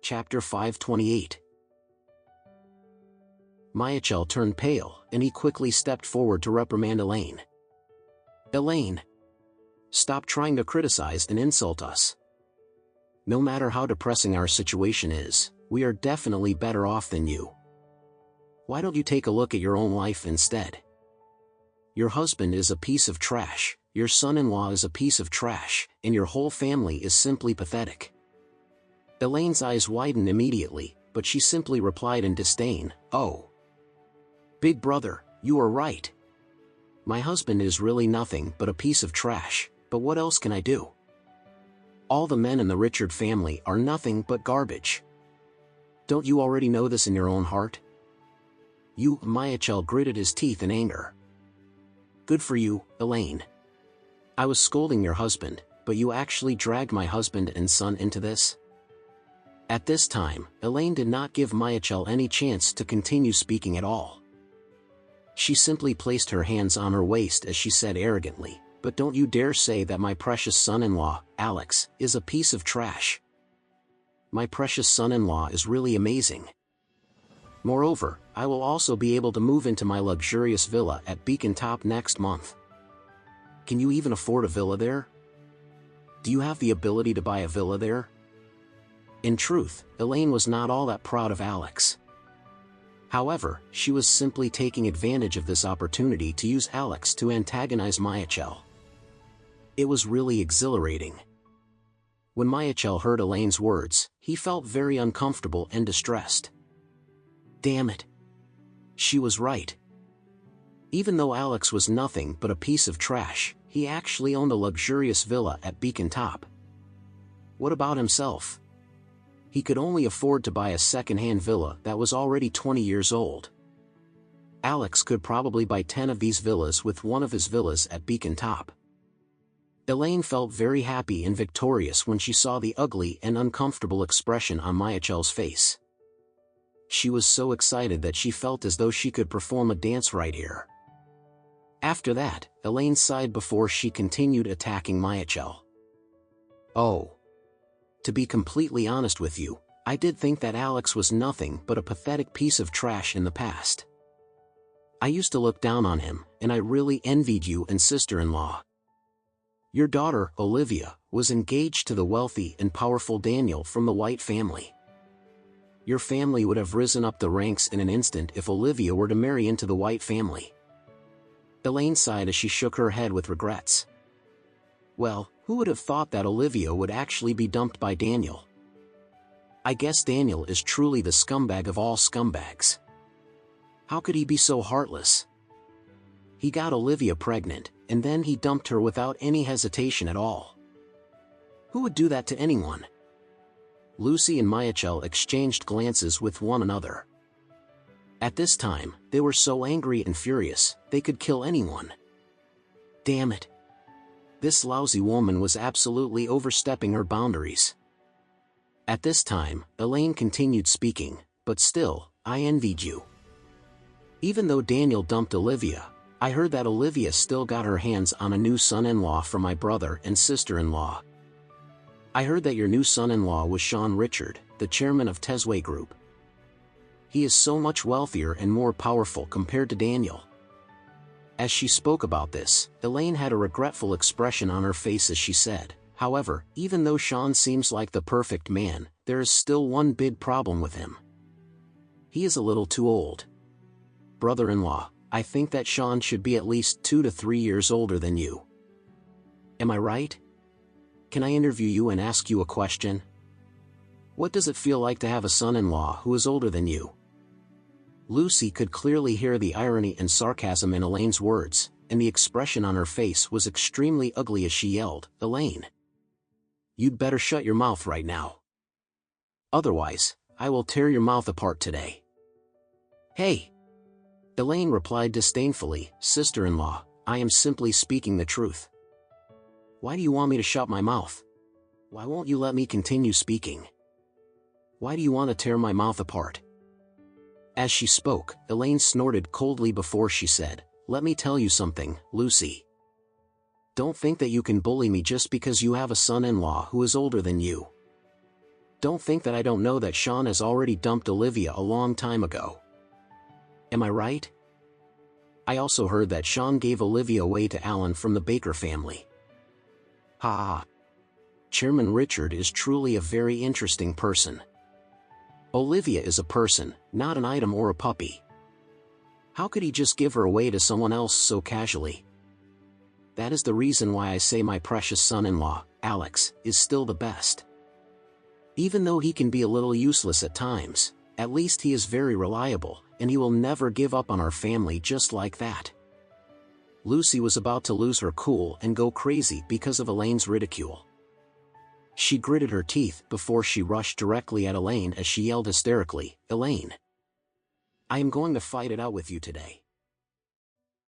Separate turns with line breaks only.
Chapter 528. Michael turned pale, and he quickly stepped forward to reprimand Elaine. "Elaine, stop trying to criticize and insult us. No matter how depressing our situation is, we are definitely better off than you. Why don't you take a look at your own life instead? Your husband is a piece of trash, your son-in-law is a piece of trash, and your whole family is simply pathetic." Elaine's eyes widened immediately, but she simply replied in disdain, "Oh, big brother, you are right. My husband is really nothing but a piece of trash, but what else can I do? All the men in the Richard family are nothing but garbage. Don't you already know this in your own heart?" Michael gritted his teeth in anger. "Good for you, Elaine. I was scolding your husband, but you actually dragged my husband and son into this?" At this time, Elaine did not give Michael any chance to continue speaking at all. She simply placed her hands on her waist as she said arrogantly, "But don't you dare say that my precious son-in-law, Alex, is a piece of trash. My precious son-in-law is really amazing. Moreover, I will also be able to move into my luxurious villa at Beacon Top next month. Can you even afford a villa there? Do you have the ability to buy a villa there?" In truth, Elaine was not all that proud of Alex. However, she was simply taking advantage of this opportunity to use Alex to antagonize Michael. It was really exhilarating. When Michael heard Elaine's words, he felt very uncomfortable and distressed. Damn it. She was right. Even though Alex was nothing but a piece of trash, he actually owned a luxurious villa at Beacon Top. What about himself? He could only afford to buy a second-hand villa that was already 20 years old. Alex could probably buy 10 of these villas with one of his villas at Beacon Top. Elaine felt very happy and victorious when she saw the ugly and uncomfortable expression on Michael's face. She was so excited that she felt as though she could perform a dance right here. After that, Elaine sighed before she continued attacking Michael. "Oh. To be completely honest with you, I did think that Alex was nothing but a pathetic piece of trash in the past. I used to look down on him, and I really envied you and sister-in-law. Your daughter, Olivia, was engaged to the wealthy and powerful Daniel from the White family. Your family would have risen up the ranks in an instant if Olivia were to marry into the White family." Elaine sighed as she shook her head with regrets. Well, who would have thought that Olivia would actually be dumped by Daniel? I guess Daniel is truly the scumbag of all scumbags. How could he be so heartless? He got Olivia pregnant, and then he dumped her without any hesitation at all. Who would do that to anyone? Lucy and Michael exchanged glances with one another. At this time, they were so angry and furious, they could kill anyone. Damn it. This lousy woman was absolutely overstepping her boundaries. At this time, Elaine continued speaking, "But still, I envied you. Even though Daniel dumped Olivia, I heard that Olivia still got her hands on a new son-in-law from my brother and sister-in-law. I heard that your new son-in-law was Sean Richard, the chairman of Tesway Group. He is so much wealthier and more powerful compared to Daniel." As she spoke about this, Elaine had a regretful expression on her face as she said, "However, even though Sean seems like the perfect man, there is still one big problem with him. He is a little too old. Brother-in-law, I think that Sean should be at least 2 to 3 years older than you. Am I right? Can I interview you and ask you a question? What does it feel like to have a son-in-law who is older than you?" Lucy could clearly hear the irony and sarcasm in Elaine's words, and the expression on her face was extremely ugly as she yelled, "Elaine! You'd better shut your mouth right now. Otherwise, I will tear your mouth apart today." "Hey!" Elaine replied disdainfully, "Sister-in-law, I am simply speaking the truth. Why do you want me to shut my mouth? Why won't you let me continue speaking? Why do you want to tear my mouth apart?" As she spoke, Elaine snorted coldly before she said, "Let me tell you something, Lucy. Don't think that you can bully me just because you have a son-in-law who is older than you. Don't think that I don't know that Sean has already dumped Olivia a long time ago. Am I right? I also heard that Sean gave Olivia away to Alan from the Baker family. Ha ha. Chairman Richard is truly a very interesting person. Olivia is a person, not an item or a puppy. How could he just give her away to someone else so casually? That is the reason why I say my precious son-in-law, Alex, is still the best. Even though he can be a little useless at times, at least he is very reliable, and he will never give up on our family just like that. Lucy was about to lose her cool and go crazy because of Elaine's ridicule. She gritted her teeth before she rushed directly at Elaine as she yelled hysterically, "Elaine! I am going to fight it out with you today."